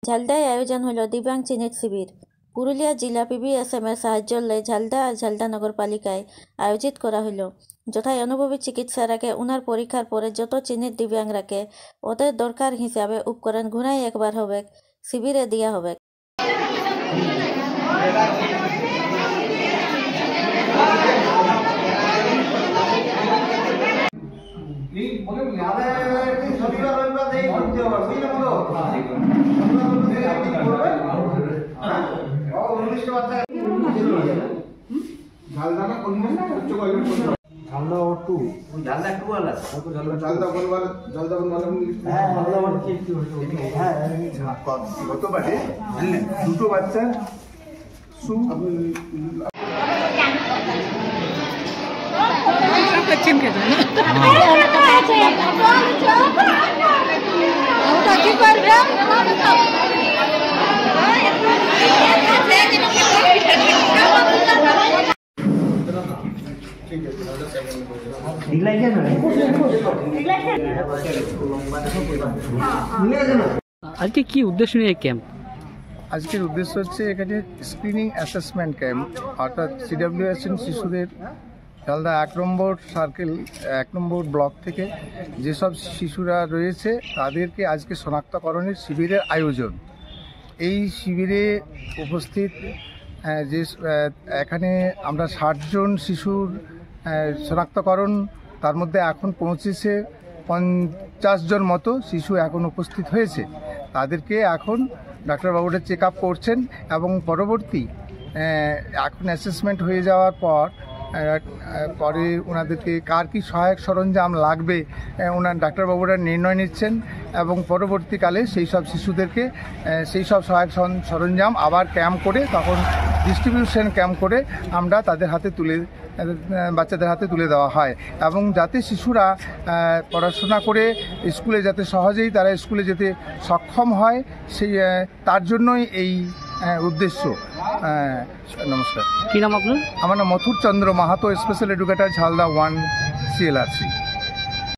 ঝালদায় আয়োজন হলো দিব্যাঙ্গ চিনিত শিবির। পুরুলিয়া জেলা PBSM এর সাহায্য লয়ে ঝালদা আর ঝালদা নগরপালিকায় আয়োজিত করা হলো। যথায় অনুভবী চিকিৎসারাকে উনার পরীক্ষার পরে যত চিনিত দিব্যাঙ্গ রাখে ওদের দরকার হিসাবে উপকরণ ঘুরাই একবার হবে শিবিরে দেওয়া হবে। গতবারে দুটো বাচ্চা আজকে কি উদ্দেশ্য নিয়ে ক্যাম্প? আজকের উদ্দেশ্য হচ্ছে এখানে স্ক্রিনিং অ্যাসেসমেন্ট ক্যাম্প, অর্থাৎ CWSN শিশুদের ঝালদা 1 নম্বর সার্কেল 1 নম্বর ব্লক থেকে যেসব শিশুরা রয়েছে তাদেরকে আজকে শনাক্তকরণের শিবিরের আয়োজন। এই শিবিরে উপস্থিত যে এখানে আমরা 60 জন শিশুর শনাক্তকরণ, তার মধ্যে এখন পৌঁছেছে 50 জন মতো শিশু এখন উপস্থিত হয়েছে। তাদেরকে এখন ডাক্তারবাবুরা চেক আপ করছেন এবং পরবর্তী এখন অ্যাসেসমেন্ট হয়ে যাওয়ার পরে ওনাদেরকে কার কী সহায়ক সরঞ্জাম লাগবে ওনার ডাক্তারবাবুরা নির্ণয় নিচ্ছেন এবং পরবর্তীকালে সেই সব শিশুদেরকে সেই সব সহায়ক সরঞ্জাম আবার ক্যাম্প করে তখন ডিস্ট্রিবিউশন ক্যাম্প করে আমরা বাচ্চাদের হাতে তুলে দেওয়া হয় এবং যাতে শিশুরা পড়াশোনা করে স্কুলে যাতে সহজেই তারা স্কুলে যেতে সক্ষম হয় সেই তার জন্যই এই উদ্দেশ্য। নমস্কার। কি নাম আপনার? আমার নাম Mathur Chandra Mahato, special educator, Jhalda 1 CLRC।